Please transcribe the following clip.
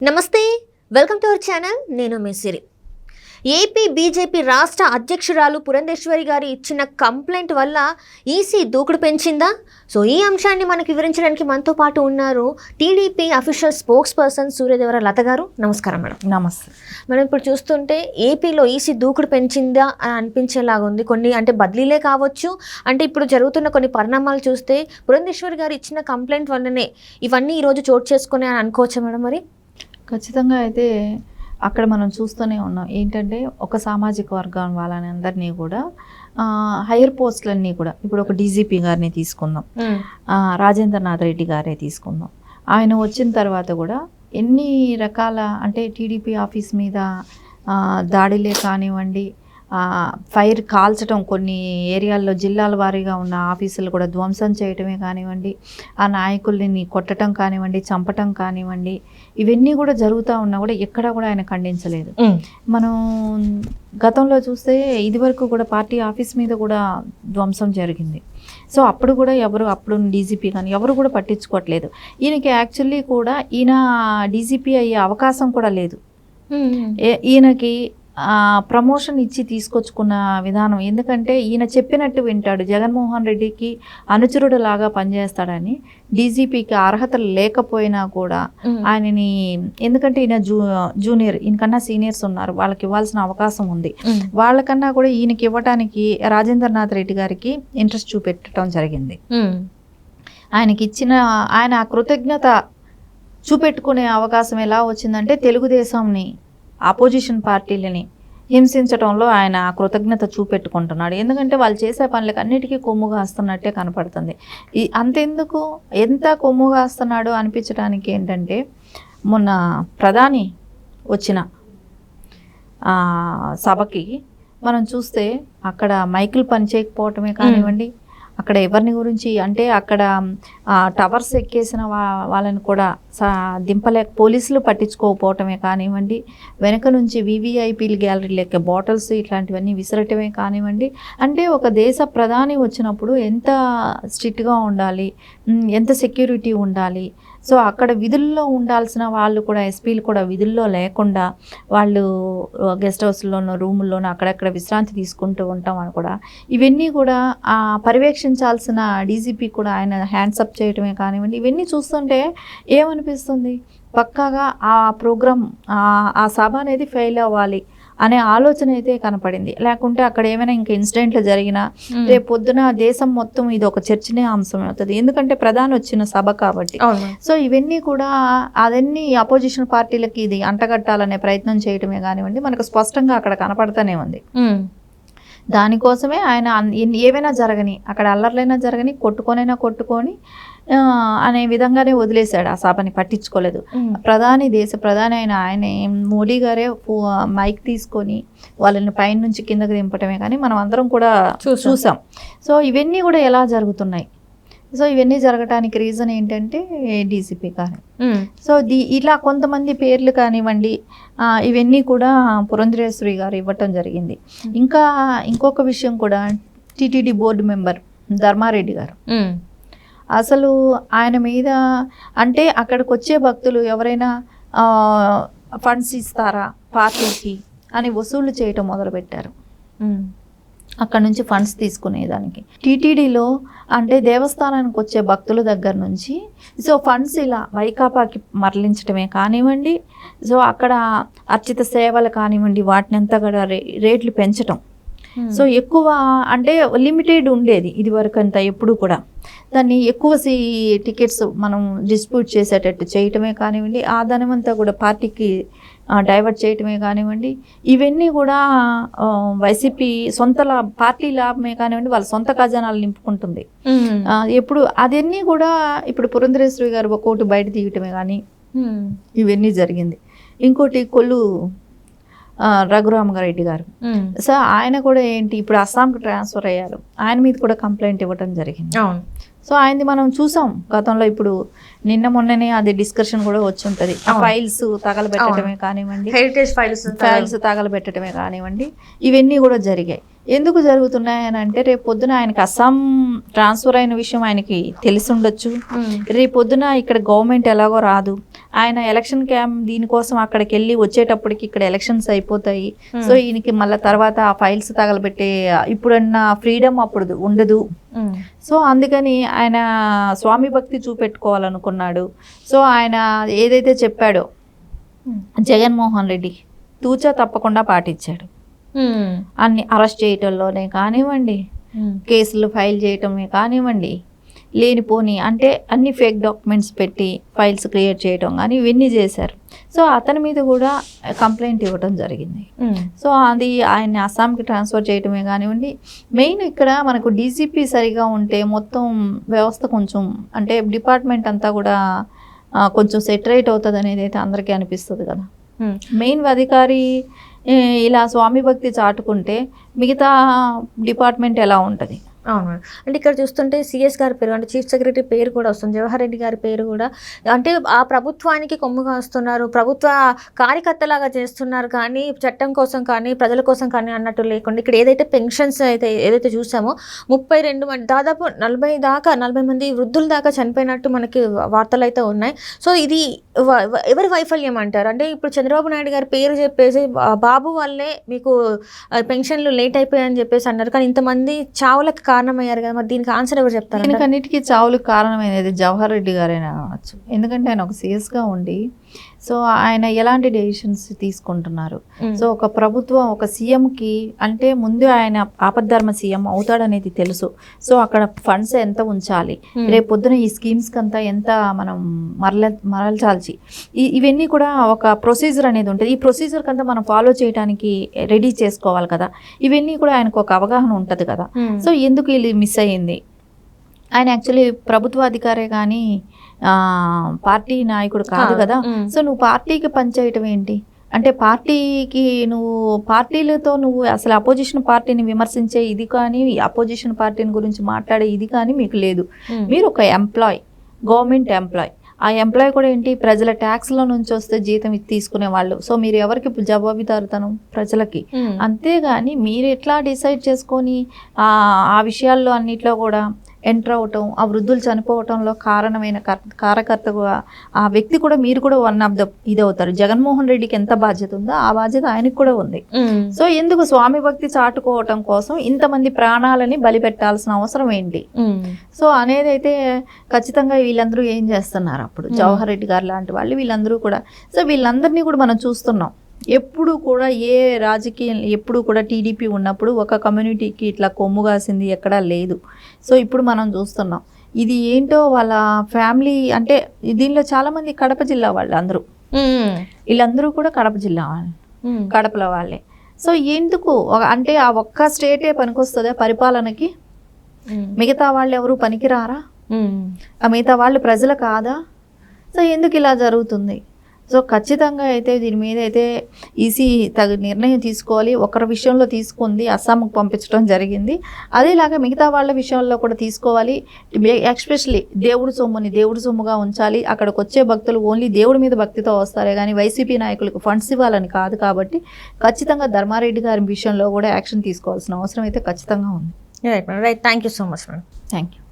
నమస్తే, welcome to our channel. నేను మీ సిరి. AP BJP రాష్ట్ర అధ్యక్షురాలు పురంధేశ్వరి గారు ఇచ్చిన కంప్లైంట్ వల్ల ఈసీ దూకుడు పెంచిందా? సో ఈ అంశాన్ని మనకు వివరించడానికి మనతో పాటు ఉన్నారు TDP official spokesperson Suryadevara Latha garu. నమస్కారం మేడం. నమస్తే. మనం ఇప్పుడు చూస్తుంటే ఏపీలో ఈసీ దూకుడు పెంచిందా అని అనిపించేలాగా ఉంది. కొన్ని అంటే బదిలీలే కావచ్చు, అంటే ఇప్పుడు జరుగుతున్న కొన్ని పరిణామాలు చూస్తే పురంధేశ్వరి గారు ఇచ్చిన కంప్లైంట్ వల్లనే ఇవన్నీ ఈరోజు చోటు చేసుకునే అని అనుకోవచ్చా మేడం? మరి ఖచ్చితంగా అయితే అక్కడ మనం చూస్తూనే ఉన్నాం. ఏంటంటే ఒక సామాజిక వర్గం వాళ్ళని అందరినీ కూడా హైయర్ పోస్టులన్నీ కూడా, ఇప్పుడు ఒక డీజీపీ గారిని తీసుకుందాం, రాజేంద్రనాథ్ రెడ్డి గారే తీసుకుందాం. ఆయన వచ్చిన తర్వాత కూడా ఎన్ని రకాల అంటే టీడీపీ ఆఫీస్ మీద దాడులే కానివ్వండి, ఫైర్ కాల్చడం, కొన్ని ఏరియాల్లో జిల్లాల వారీగా ఉన్న ఆఫీసులు కూడా ధ్వంసం చేయటమే కానివ్వండి, ఆ నాయకుల్ని కొట్టడం కానివ్వండి, చంపటం కానివ్వండి, ఇవన్నీ కూడా జరుగుతూ ఉన్నా కూడా ఎక్కడా కూడా ఆయన ఖండించలేదు. మనం గతంలో చూస్తే ఇదివరకు కూడా పార్టీ ఆఫీస్ మీద కూడా ధ్వంసం జరిగింది. సో అప్పుడు కూడా అప్పుడు డీజీపీ కానీ ఎవరు కూడా పట్టించుకోవట్లేదు. ఈయనకి యాక్చువల్లీ కూడా ఈయన డీజీపీ అయ్యే అవకాశం కూడా లేదు. ఈయనకి ప్రమోషన్ ఇచ్చి తీసుకొచ్చుకున్న విధానం, ఎందుకంటే ఈయన చెప్పినట్టు వింటాడు, జగన్మోహన్ రెడ్డికి అనుచరుడు లాగా పనిచేస్తాడని. డీజీపీకి అర్హతలు లేకపోయినా కూడా ఆయనని, ఎందుకంటే ఈయన జూనియర్, ఈయనకన్నా సీనియర్స్ ఉన్నారు, వాళ్ళకి ఇవ్వాల్సిన అవకాశం ఉంది. వాళ్ళకన్నా కూడా ఈయనకి ఇవ్వటానికి రాజేంద్రనాథ్ రెడ్డి గారికి ఇంట్రెస్ట్ చూపెట్టడం జరిగింది. ఆయనకి ఇచ్చిన ఆయన కృతజ్ఞత చూపెట్టుకునే అవకాశం ఎలా వచ్చిందంటే, తెలుగుదేశంని ఆపోజిషన్ పార్టీలని హింసించడంలో ఆయన కృతజ్ఞత చూపెట్టుకుంటున్నాడు. ఎందుకంటే వాళ్ళు చేసే పనులకు అన్నిటికీ కొమ్ముగా వస్తున్నట్టే కనపడుతుంది. అంతెందుకు ఎంత కొమ్ముగా వస్తున్నాడు అనిపించడానికి ఏంటంటే, మొన్న ప్రధాని వచ్చిన సభకి మనం చూస్తే అక్కడ మైకులు పనిచేయకపోవటమే కానివ్వండి, అక్కడ ఎవరిని గురించి అంటే అక్కడ టవర్స్ ఎక్కేసిన వాళ్ళని కూడా పోలీసులు పట్టించుకోకపోవటమే కానివ్వండి, వెనక నుంచి వివిఐపీలు గ్యాలరీ లెక్క బాటిల్స్ ఇట్లాంటివన్నీ విసరటమే కానివ్వండి. అంటే ఒక దేశ ప్రధాని వచ్చినప్పుడు ఎంత స్ట్రిక్ట్గా ఉండాలి, ఎంత సెక్యూరిటీ ఉండాలి. సో అక్కడ విధుల్లో ఉండాల్సిన వాళ్ళు కూడా, ఎస్పీలు కూడా విధుల్లో లేకుండా వాళ్ళు గెస్ట్ హౌస్లోనూ రూముల్లోనూ అక్కడక్కడ విశ్రాంతి తీసుకుంటూ ఉంటాం అని కూడా, ఇవన్నీ కూడా పర్యవేక్షించాల్సిన డీజీపీ కూడా ఆయన హ్యాండ్సప్ చేయటమే కానివ్వండి. ఇవన్నీ చూస్తుంటే ఏమనిపిస్తుంది, పక్కాగా ఆ ప్రోగ్రామ్ ఆ సభ అనేది ఫెయిల్ అవ్వాలి అనే ఆలోచన అయితే కనపడింది. లేకుంటే అక్కడ ఏమైనా ఇంకా ఇన్సిడెంట్లు జరిగినా రేపు పొద్దున దేశం మొత్తం ఇది ఒక చర్చనీయాంశం అవుతుంది, ఎందుకంటే ప్రధాని వచ్చిన సభ కాబట్టి. సో ఇవన్నీ కూడా అదన్నీ అపోజిషన్ పార్టీలకి ఇది అంటగట్టాలనే ప్రయత్నం చేయటమే కానివ్వండి, మనకు స్పష్టంగా అక్కడ కనపడుతూనే ఉంది. దానికోసమే ఆయన ఏవైనా జరగని, అక్కడ అల్లర్లైనా జరగని, కొట్టుకొని అనే విధంగానే వదిలేశాడు. ఆ సభని పట్టించుకోలేదు. దేశ ప్రధాని అయిన ఆయన మోడీ గారే మైక్ తీసుకొని వాళ్ళని పైన నుంచి కిందకి దింపటమే కానీ మనం అందరం కూడా చూసాం. సో ఇవన్నీ కూడా ఎలా జరుగుతున్నాయి? సో ఇవన్నీ జరగటానికి రీజన్ ఏంటంటే డీజీపీ గారు. సో ఇలా కొంతమంది పేర్లు కానివ్వండి, ఇవన్నీ కూడా పురంధేశ్వరి గారు ఇవ్వటం జరిగింది. ఇంకొక విషయం కూడా, టీటీడీ బోర్డు మెంబర్ ధర్మారెడ్డి గారు, అసలు ఆయన మీద అంటే అక్కడికి వచ్చే భక్తులు ఎవరైనా ఫండ్స్ ఇస్తారా పార్టీకి అని వసూళ్లు చేయటం మొదలుపెట్టారు. అక్కడ నుంచి ఫండ్స్ తీసుకునేదానికి టీటీడీలో అంటే దేవస్థానానికి వచ్చే భక్తుల దగ్గర నుంచి సో ఫండ్స్ ఇలా వైకాపాకి మరలించడమే కానివ్వండి, సో అక్కడ అర్చిత సేవలు కానివ్వండి, వాటిని అంతా కూడా రేట్లు పెంచటం. సో ఎక్కువ అంటే లిమిటెడ్ ఉండేది ఇది వరకు అంతా, ఎప్పుడు కూడా దాన్ని ఎక్కువ టికెట్స్ మనం డిస్ట్రిబ్యూట్ చేసేటట్టు చేయటమే కానివ్వండి, ఆ ధనమంతా కూడా పార్టీకి డైవర్ట్ చేయటమే కానివ్వండి, ఇవన్నీ కూడా వైసీపీ సొంత పార్టీ లాభమే కానివ్వండి, వాళ్ళ సొంత ఖజానాలు నింపుకుంటుంది ఎప్పుడు. అదన్నీ కూడా ఇప్పుడు పురంధేశ్వరి గారు ఒక్కోటి బయట తీయటమే కానీ ఇవన్నీ జరిగింది. ఇంకోటి కొల్లు రఘురామగారెడ్డి గారు, సో ఆయన కూడా ఏంటి ఇప్పుడు అస్సాంకి ట్రాన్స్ఫర్ అయ్యారు, ఆయన మీద కూడా కంప్లైంట్ ఇవ్వడం జరిగింది. సో ఆయనది మనం చూసాం గతంలో, ఇప్పుడు నిన్న మొన్ననే అది డిస్కషన్ కూడా వచ్చి ఉంటుంది. ఫైల్స్ తగలబెట్టడమే కానివ్వండి, హెరిటేజ్ ఫైల్స్ తగలబెట్టడమే కానివ్వండి, ఇవన్నీ కూడా జరిగాయి. ఎందుకు జరుగుతున్నాయని అంటే రేపు పొద్దున ఆయనకి అస్సాం ట్రాన్స్ఫర్ అయిన విషయం ఆయనకి తెలిసి ఉండొచ్చు. రేపు పొద్దున ఇక్కడ గవర్నమెంట్ ఎలాగో రాదు, ఆయన ఎలక్షన్ క్యాంప్ దీనికోసం అక్కడికి వెళ్ళి వచ్చేటప్పటికి ఇక్కడ ఎలక్షన్స్ అయిపోతాయి. సో ఈయనకి మళ్ళీ తర్వాత ఆ ఫైల్స్ తగలబెట్టే ఇప్పుడన్న ఫ్రీడమ్ అప్పుడు ఉండదు. సో అందుకని ఆయన స్వామి భక్తి చూపెట్టుకోవాలనుకున్నాడు. సో ఆయన ఏదైతే చెప్పాడో జగన్మోహన్ రెడ్డి తూచా తప్పకుండా పాటించాడు. అన్ని అరెస్ట్ చేయటంలోనే కానివ్వండి, కేసులు ఫైల్ చేయటమే కానివ్వండి, లేనిపోని అంటే అన్ని ఫేక్ డాక్యుమెంట్స్ పెట్టి ఫైల్స్ క్రియేట్ చేయటం కానీ ఇవన్నీ చేశారు. సో అతని మీద కూడా కంప్లైంట్ ఇవ్వడం జరిగింది. సో అది ఆయన్ని అస్సాంకి ట్రాన్స్ఫర్ చేయటమే కానివ్వండి, మెయిన్ ఇక్కడ మనకు డీజీపీ సరిగా ఉంటే మొత్తం వ్యవస్థ కొంచెం అంటే డిపార్ట్మెంట్ అంతా కూడా కొంచెం సెటరేట్ అవుతుంది అనేది అయితే అందరికీ అనిపిస్తుంది కదా. మెయిన్ అధికారి ఇలా స్వామి భక్తి చాటుకుంటే మిగతా డిపార్ట్మెంట్ ఎలా ఉంటుంది? అవును మేడం. అంటే ఇక్కడ చూస్తుంటే సిఎస్ గారి పేరు అంటే చీఫ్ సెక్రటరీ పేరు కూడా వస్తుంది, జవహర్ రెడ్డి గారి పేరు కూడా. అంటే ఆ ప్రభుత్వానికి కొమ్ము కాస్తున్నారు, ప్రభుత్వ కార్యకర్తలాగా చేస్తున్నారు, కానీ చట్టం కోసం కానీ ప్రజల కోసం కానీ అన్నట్టు లేకుండా ఇక్కడ ఏదైతే పెన్షన్స్ ఏదైతే చూసామో 32 మంది దాదాపు 40 మంది వృద్ధుల దాకా చనిపోయినట్టు మనకి వార్తలు అయితే ఉన్నాయి. సో ఇది ఎవరి వైఫల్యం అంటారు? అంటే ఇప్పుడు చంద్రబాబు నాయుడు గారి పేరు చెప్పేసి బాబు వల్లే మీకు పెన్షన్లు లేట్ అయిపోయాయని చెప్పేసి అన్నారు, కానీ ఇంతమంది చావులకు కారణమయ్యారు కదా. మరి దీనికి ఆన్సర్ ఎవరు చెప్తారు? దీనికి అన్నిటికీ చావులకు కారణమైనది జవహర్ రెడ్డి గారైనా అనవచ్చు. ఎందుకంటే ఆయన ఒక సీఎస్గా ఉండి సో ఆయన ఎలాంటి డెసిషన్స్ తీసుకుంటున్నారు. సో ఒక ప్రభుత్వం ఒక సీఎంకి అంటే ముందు ఆయన ఆపద్ధర్మ సీఎం అవుతాడనేది తెలుసు. సో అక్కడ ఫండ్స్ ఎంత ఉంచాలి, రేపు పొద్దున ఈ స్కీమ్స్కి అంతా ఎంత మనం మరల్చాల్సి, ఇవన్నీ కూడా ఒక ప్రొసీజర్ అనేది ఉంటుంది. ఈ ప్రొసీజర్కి అంతా మనం ఫాలో చేయడానికి రెడీ చేసుకోవాలి కదా. ఇవన్నీ కూడా ఆయనకు ఒక అవగాహన ఉంటుంది కదా. సో ఎందుకు ఇది మిస్ అయ్యింది? ఆయన యాక్చువల్లీ ప్రభుత్వ అధికారే కానీ పార్టీ నాయకుడు కాదు కదా. సో నువ్వు పార్టీకి పనిచేయటం ఏంటి అంటే పార్టీకి నువ్వు పార్టీలతో నువ్వు అసలు అపోజిషన్ పార్టీని విమర్శించే ఇది కానీ అపోజిషన్ పార్టీని గురించి మాట్లాడే ఇది కానీ మీకు లేదు. మీరు ఒక ఎంప్లాయ్, గవర్నమెంట్ ఎంప్లాయ్. ఆ ఎంప్లాయ్ కూడా ఏంటి, ప్రజల ట్యాక్స్లో నుంచి వస్తే జీతం తీసుకునే వాళ్ళు. సో మీరు ఎవరికి జవాబుదారుతనం? ప్రజలకి. అంతేగాని మీరు ఎట్లా డిసైడ్ చేసుకొని ఆ విషయాల్లో అన్నిట్లో కూడా ఎంటర్ అవటం, ఆ వృద్ధులు చనిపోవటంలో కారణమైన కారకర్తగా ఆ వ్యక్తి కూడా మీరు కూడా వన్ ఆఫ్ ద ఇది అవుతారు. జగన్మోహన్ రెడ్డికి ఎంత బాధ్యత ఉందో ఆ బాధ్యత ఆయనకు కూడా ఉంది. సో ఎందుకు స్వామి భక్తి చాటుకోవటం కోసం ఇంతమంది ప్రాణాలని బలి పెట్టాల్సిన అవసరం ఏంటి? సో అనేది అయితే ఖచ్చితంగా వీళ్ళందరూ ఏం చేస్తున్నారు అప్పుడు జవహర్ రెడ్డి గారు లాంటి వాళ్ళు వీళ్ళందరూ కూడా. సో వీళ్ళందరినీ కూడా మనం చూస్తున్నాం. ఎప్పుడు కూడా ఏ రాజకీయం ఎప్పుడు కూడా టీడీపీ ఉన్నప్పుడు ఒక కమ్యూనిటీకి ఇట్లా కొమ్ము కాసింది ఎక్కడా లేదు. సో ఇప్పుడు మనం చూస్తున్నాం. ఇది ఏంటో వాళ్ళ ఫ్యామిలీ అంటే దీనిలో చాలామంది కడప జిల్లా వాళ్ళు అందరూ, వీళ్ళందరూ కూడా కడప జిల్లా వాళ్ళు, కడపల వాళ్ళే. సో ఎందుకు అంటే ఆ ఒక్క స్టేటే పనికొస్తుందా పరిపాలనకి? మిగతా వాళ్ళు ఎవరు పనికిరారా? ఆ మిగతా వాళ్ళు ప్రజలు కాదా? సో ఎందుకు ఇలా జరుగుతుంది? సో ఖచ్చితంగా అయితే దీని మీద అయితే ఈసీ నిర్ణయం తీసుకోవాలి. ఒకరి విషయంలో తీసుకుంది, అస్సాంకి పంపించడం జరిగింది, అదేలాగా మిగతా వాళ్ళ విషయంలో కూడా తీసుకోవాలి. ఎస్పెషల్లీ దేవుడి సొమ్ముని దేవుడి సొమ్ముగా ఉంచాలి. అక్కడికి వచ్చే భక్తులు ఓన్లీ దేవుడి మీద భక్తితో వస్తారే కానీ వైసీపీ నాయకులకు ఫండ్స్ ఇవ్వాలని కాదు. కాబట్టి ఖచ్చితంగా ధర్మారెడ్డి గారి విషయంలో కూడా యాక్షన్ తీసుకోవాల్సిన అవసరం అయితే ఖచ్చితంగా ఉంది. Right, thank you so much madam. Thank you.